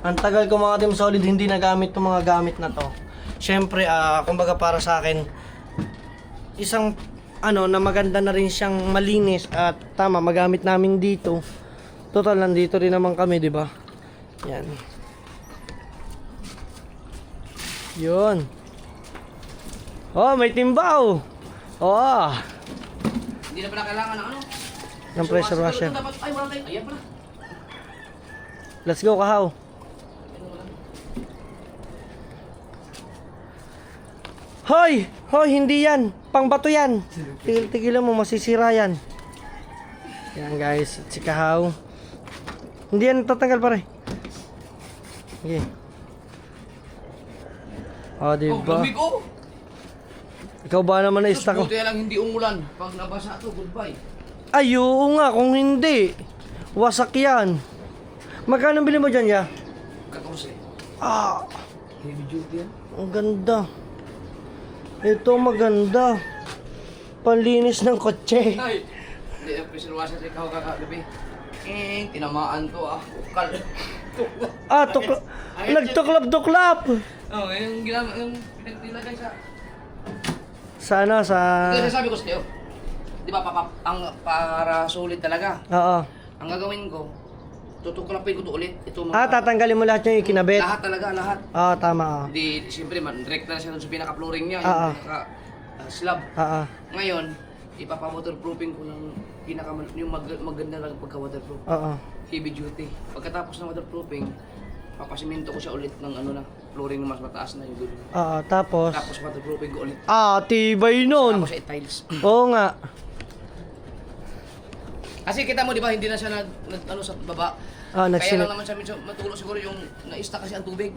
Speaker 1: Ang tagal ko mga Team Solid hindi nagamit itong mga gamit na to. Siyempre, kumbaga para sa akin, isang na maganda na rin siyang malinis at tama, magamit namin dito. Total, nandito rin naman kami, di ba? Yan. Yun. Oh, may timbaw. Oh.
Speaker 2: Hindi na pala kailangan ng
Speaker 1: Ng pressure washer.
Speaker 2: Ay, wala tayo. Ayan pala.
Speaker 1: Let's go, Kahaw. Hoy! Hoy, hindi yan. Pangbato yan. Tigil-tigilan mo, masisira yan. Yan guys, si Kahaw. Hindi yan tatanggal pare. Okay. Diba?
Speaker 2: Lamig oh.
Speaker 1: Ikaw ba naman na-stuck?
Speaker 2: Buti lang hindi umulan. Pag nabasa to, goodbye.
Speaker 1: Ay, oo nga, kung hindi. Wasak yan. Magkano bili mo dyan, ya?
Speaker 2: 14.
Speaker 1: Heavy duty yan. Ang ganda. Ito maganda. Panlinis ng kotse.
Speaker 2: Ay! Hindi, pressure washer sa ikaw kakagabi. Tinamaan to Ukal.
Speaker 1: Nagtuklap-tuklap.
Speaker 2: Yung nilagay sa...
Speaker 1: Sana sa...
Speaker 2: Ito sabi ko sa iyo. Di ba, para sulit talaga.
Speaker 1: Oo.
Speaker 2: Ang gagawin ko, tutuklapin ko to ulit. Ito mga...
Speaker 1: Tatanggalin mo lahat yung ikinabit.
Speaker 2: Lahat talaga, lahat.
Speaker 1: Tama.
Speaker 2: Di, siyempre, direct na siya dun sa pinaka-flooring niya.
Speaker 1: Oo.
Speaker 2: Yung slab. Ngayon, ipapa-waterproofing ko ng yung maganda lang pagka-waterproof. Heavy duty. Pagkatapos ng waterproofing, papasiminto ko siya ulit ng flooring na mas mataas na yung dulo.
Speaker 1: Tapos
Speaker 2: Waterproofing ko ulit.
Speaker 1: tibay nun.
Speaker 2: Tapos tiles.
Speaker 1: Oo nga.
Speaker 2: Kasi kita mo, di ba, hindi na siya sa baba. Kaya lang naman siya medyo matulo siguro yung na-stuck kasi ang tubig.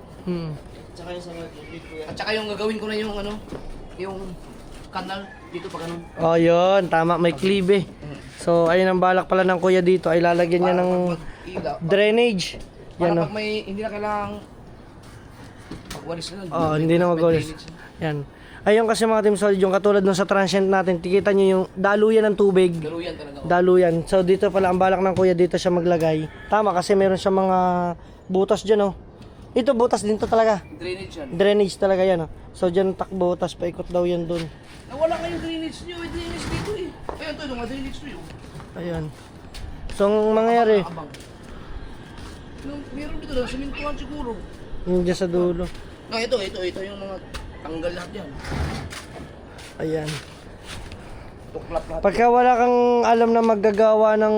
Speaker 4: Tsaka yung sa tubig ko yan.
Speaker 2: At saka yung gagawin ko na yung yung kanal dito pa ganun.
Speaker 1: Yun, tama, may klibe. So, ayun ang balak pala ng kuya dito, ay lalagyan niya ng drainage.
Speaker 2: Para
Speaker 1: Yan,
Speaker 2: pag may hindi na kailangang pagwalis na.
Speaker 1: hindi na magwalis. Yan. Ayun kasi mga Team Solid, yung katulad nung sa transient natin, tikita nyo yung daluyan ng tubig.
Speaker 2: Daluyan talaga.
Speaker 1: Daluyan. So dito pala ang balak ng kuya, dito siya maglagay. Tama kasi meron siya mga butas dyan, oh. Ito butas din to talaga.
Speaker 2: Drainage yan.
Speaker 1: Drainage talaga yan, oh. So dyan takbo, tas paikot daw yan dun.
Speaker 2: Nawala kayong drainage nyo. May drainage dito eh. Ayun to, yung mga drainage to yun.
Speaker 1: Ayan. So ang mangyayari,
Speaker 2: Abang. Meron dito lang, simintuhan siguro.
Speaker 1: yung dyan sa dulo.
Speaker 2: No, ito yung mga tanggal lahat yan.
Speaker 1: Ayan.
Speaker 2: Tuklap lahat.
Speaker 1: Pagka wala kang alam na maggagawa ng...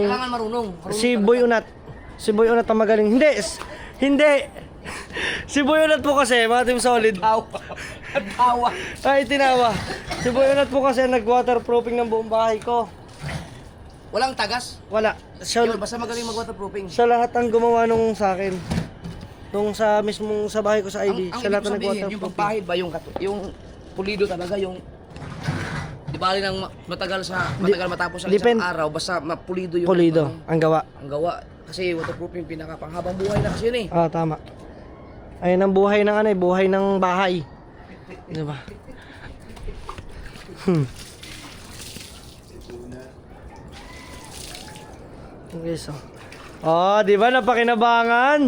Speaker 2: Kailangan marunong.
Speaker 1: Si Boy Unat. Si Boy Unat ang magaling. Hindi. Hindi. Si Boyonat po kasi, mga Team Solid.
Speaker 2: Tawa.
Speaker 1: Ay, tinawa. Si Boyonat po kasi nag-waterproofing ng buong bahay ko.
Speaker 2: Walang tagas.
Speaker 1: Wala. Siya,
Speaker 2: Yun, basta magaling mag-waterproofing.
Speaker 1: siya lahat ang gumawa nung sa akin. Nung sa mismong sa bahay ko sa ID.
Speaker 2: Ang
Speaker 1: Siya lahat ang
Speaker 2: ibig sabihin, yung
Speaker 1: nag-waterproofing.
Speaker 2: pagpahid ba yung pulido talaga, yung di bali nang matagal matapos sa
Speaker 1: Depend-
Speaker 2: isang araw, basta mapulido yung
Speaker 1: Pulido, ang gawa.
Speaker 2: ang gawa. Kasi waterproofing pinakapanghabang buhay na kasi yun eh.
Speaker 1: Ah, tama. Ayun ang buhay ng ano eh, buhay ng bahay. Di ba? Okay, so. Oh, di ba napakinabangan?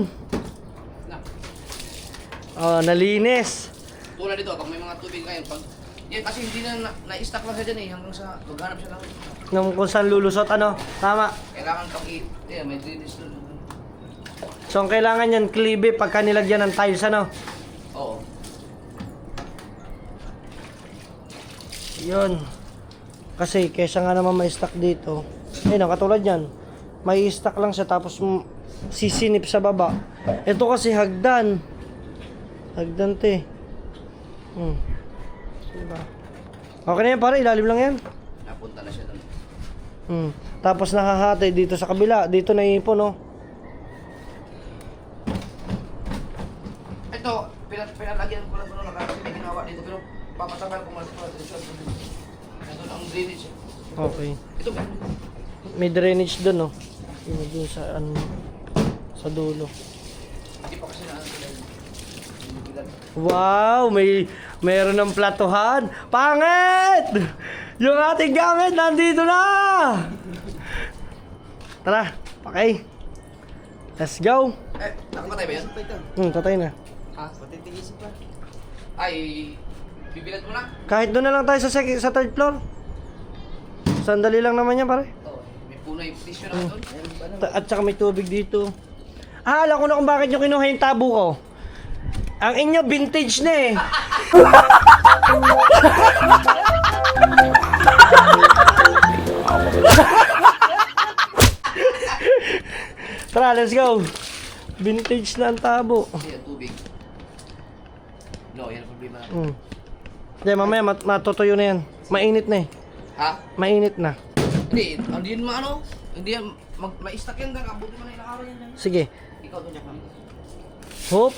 Speaker 1: Oh, nalinis.
Speaker 2: Tulad dito, pag may mga tubig ngayon, pag yan kasi hindi na-stack lang siya dyan eh, hanggang sa maghanap siya lang.
Speaker 1: Nung kung saan lulusot, ano? Tama.
Speaker 2: Kailangan pag may drainage doon.
Speaker 1: So, ang kailangan yan, klibe pagka nilagyan ng tiles, ano?
Speaker 2: Oo.
Speaker 1: Yun. Kasi, kesa nga naman may stock dito. Ayun, katulad yan. May stock lang siya, tapos sisinip sa baba. Ito kasi hagdan. Hagdan, te. Diba? Okay na yan, pare. Ilalim lang yan.
Speaker 2: Napunta na siya doon.
Speaker 1: Tapos nakahati dito sa kabila. Dito na ipon, no?
Speaker 2: Ito, pinalagyan ko lang ito nung kasi may ginawa dito, pero papatagal ko malit ko ito. Ito ang drainage.
Speaker 1: Okay.
Speaker 2: Ito ba?
Speaker 1: May drainage doon, no? Yun, dun sa, ano, sa dulo.
Speaker 2: Hindi pa kasi na
Speaker 1: Wow! Mayroon ng platuhan. Pangit! Yung ating gamit nandito na! Tara, okay. Let's go.
Speaker 2: Nakamatay ba yan?
Speaker 1: Tatay na.
Speaker 2: Ha?
Speaker 4: Patitigis pa.
Speaker 2: Ay, bibilad mo na?
Speaker 1: Kahit doon na lang tayo sa third floor. Sandali lang naman yan, pare.
Speaker 2: Oo. May puno yung tissue na doon.
Speaker 1: At saka may tubig dito. Ah, alam ko na kung bakit nyo kinuha yung tabo ko. Ang inyo vintage na eh. Tara, let's go. Vintage na ang tabo.
Speaker 2: Hindi, ang tubig. No, yan ang problema natin.
Speaker 1: Hindi, mamaya matutuyo na yan. Mainit na eh.
Speaker 2: Ha?
Speaker 1: Mainit na.
Speaker 2: Hindi, hindi yan maano. Hindi yan, ma-stack yan ka. Buti mo na ilang araw yan.
Speaker 1: Sige.
Speaker 2: Ikaw doon, Jack.
Speaker 1: Hop.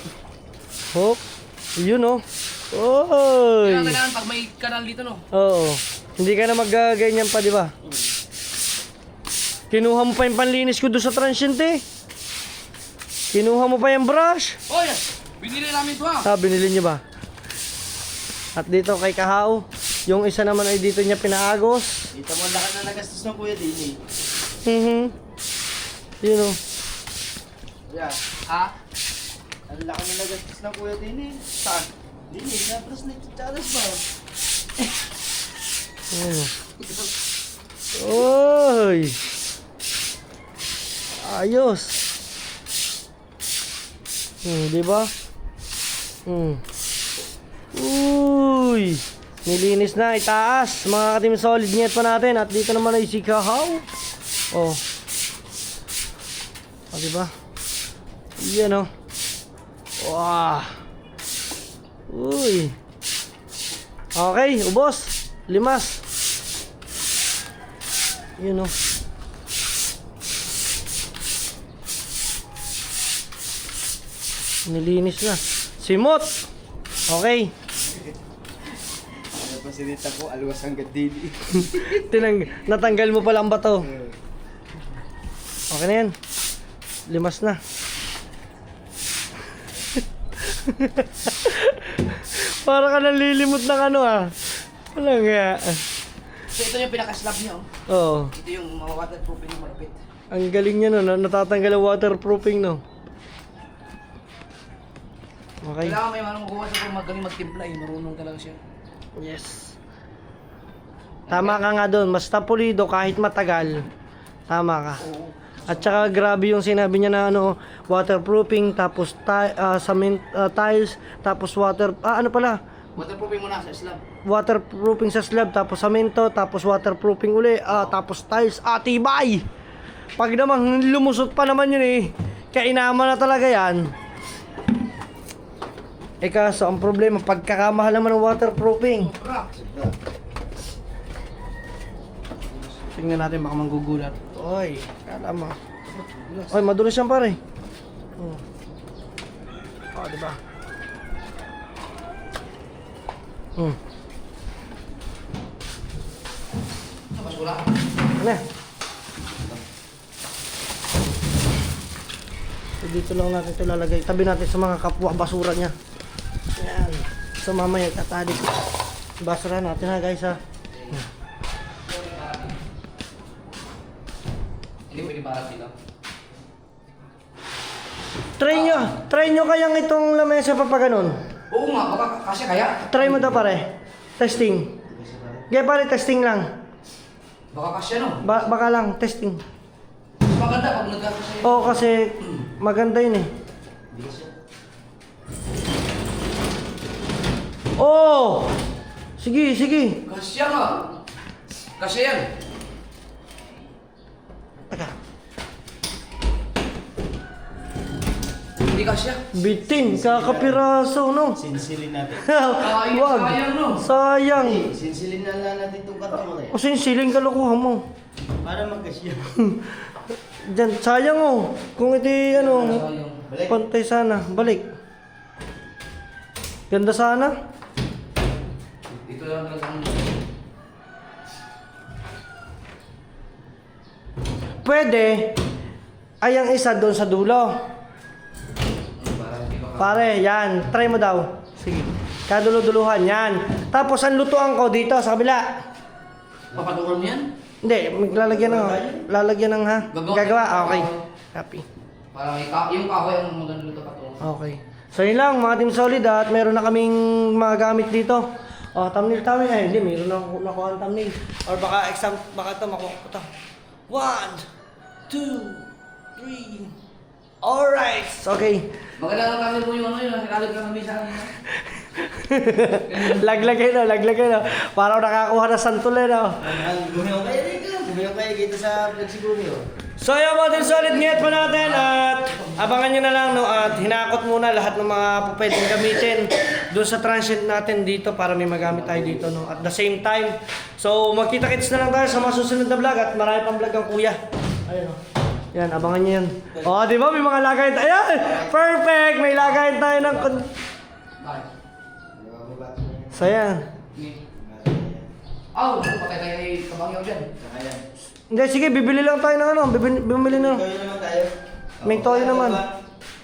Speaker 1: Hop. Yun oh. Oy.
Speaker 2: Kailangan pag may kanal dito, no?
Speaker 1: Oo. Hindi ka na magganyan pa, di ba? Kinuha mo pa yung panlinis ko doon sa transient eh. Kinuha mo pa yung brush.
Speaker 2: Oh, yes! Binili namin ito, ha?
Speaker 1: Ah, binili niyo ba? At dito kay Kahao, yung isa naman ay dito niya pinaagos.
Speaker 4: Kita mo laki na nagastos ng kuya din
Speaker 1: Yun oh.
Speaker 4: Yeah.
Speaker 2: Ha?
Speaker 4: Ang laki na nagastos ng kuya din Saan? Din tapos nagtitalas ba?
Speaker 1: Yun oh. Oy. Ayos. Di ba? Uy. Nilinis na, itaas. Mga ka-Team Solid net pa natin. At dito naman ay si Kahao. Oh. O, diba? Yan oh. Wow. Uy. Okay, ubos. Limas. Yun oh. Nilinis na. Simot. Okay.
Speaker 4: Ano pa sinita ko, alwas hanggang dili.
Speaker 1: Natanggal mo pala ang bato. Okay na yan. Limas na. Para ka nalilimot ng ano ah. Wala nga.
Speaker 2: So, ito yung pinaka-slab niya, oh.
Speaker 1: Oo.
Speaker 2: Ito yung mga waterproofing yung malapit.
Speaker 1: Ang galing niya no. Natatanggal ang waterproofing no. Okay.
Speaker 2: Kailangan may marunong magawa siya kung magaling magtimpla eh. Marunong talaga siya.
Speaker 1: Yes. Tama ka nga doon. Basta pulido kahit matagal. Tama ka.
Speaker 2: Oo.
Speaker 1: At saka grabe yung sinabi niya na ano, waterproofing, tapos cement tiles, tapos ano pala,
Speaker 2: Waterproofing muna sa slab.
Speaker 1: waterproofing sa slab, tapos samento, tapos waterproofing uli, tapos tiles, tibay! Pag naman lumusot pa naman yun eh, kainaman na talaga yan. Eh kaso, ang problema, pagkakamahal naman ng waterproofing. Tingnan natin, baka manggugulat. Oy, kala mo. Oy, madulas yan pare. Oh, diba?
Speaker 2: Basura.
Speaker 1: Ano? So, dito lang natin ito lalagay. Tabi natin sa mga kapwa basura niya. Yan. So mamaya tatali ko. Basura natin ha guys ha.
Speaker 2: Hindi pwede para sila.
Speaker 1: Try nyo kayang itong lamesa pa ganun.
Speaker 2: Oo nga, baka kasi kaya.
Speaker 1: Try mo daw pare. Testing. Kaya pare, testing lang.
Speaker 2: Baka kasya no.
Speaker 1: Baka lang, testing.
Speaker 2: Mas maganda pag nagkakasya.
Speaker 1: Oo, kasi maganda yun eh. Oh! Sige, sige.
Speaker 2: Kasya nga. Kasya yan.
Speaker 1: Teka.
Speaker 2: Hindi kasya.
Speaker 1: Bitin, kakapiraso, no?
Speaker 4: Sinsilin natin.
Speaker 1: Wag.
Speaker 2: Sayang no.
Speaker 1: Sayang.
Speaker 4: Sinsilin na lang natin itong karton eh.
Speaker 1: Kasi siling kalukuhan mo.
Speaker 4: Para magkasya.
Speaker 1: Diyan, sayang oh. Kung iti ano,
Speaker 2: Sayang.
Speaker 4: Balik.
Speaker 1: pantay sana. Balik. Ganda sana.
Speaker 2: Ito lang talaga ang...
Speaker 1: Pwede. Ay, ang isa doon sa dulo.
Speaker 2: Para hindi baka...
Speaker 1: Pare, yan. Try mo daw. Sige. Kadulo-duluhan, yan. Tapos ang lutuan ko dito sa kabila.
Speaker 2: Papadukan mo yan?
Speaker 1: Hindi, maglalagyan ng... Lalagyan ng ha? Gagawa? Ah, okay. Happy.
Speaker 2: Para yung kahoy ang maganda nito pa to.
Speaker 1: Okay. So yun lang mga Team Solid at meron na kaming mga gamit dito. Oh, thumbnail tayo. Hindi, meron na nakuha ang thumbnail. Or baka exam, baka ito makuha ko ito. 1, 2, 3. Alright. Okay.
Speaker 2: Maganda lang kami po yung ano yun. Nakalag ka kami sa kanina.
Speaker 1: Laglagay na. Para nakakuha na santol eh, no?
Speaker 4: Gumiyaw kayo dito. Gumiyaw kayo dito sa vlog si Gumiyaw.
Speaker 1: So yun mga Team Solid, ngayat pa natin at abangan nyo na lang no at hinakot muna lahat ng mga pwedeng gamitin doon sa transient natin dito para may magamit tayo dito no at the same time. So magkita-kits na lang tayo sa mga susunod na vlog at marami pang vlog ang kuya. Ayun o. Yan, abangan nyo yan. O, di ba? May mga lagayin tayo. Ayan! Perfect! May lagayin tayo ng...
Speaker 2: Bakit?
Speaker 1: So yan.
Speaker 2: Patay tayo kay Kabangyaw dyan.
Speaker 4: Ayan.
Speaker 1: Hindi, sige, bibili lang tayo ng ano. Bibili na.
Speaker 4: Toyo naman tayo.
Speaker 1: May toyo naman.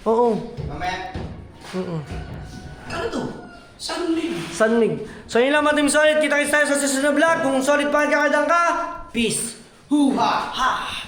Speaker 1: Oo.
Speaker 4: Mamaya.
Speaker 2: Ano to? Sunlig.
Speaker 1: Sanmig. So yun lang mga Team Solid. Kita-kits tayo sa susunod na vlog. Kung solid pa ang kakadang ka, peace.
Speaker 2: Huha!
Speaker 1: Ha!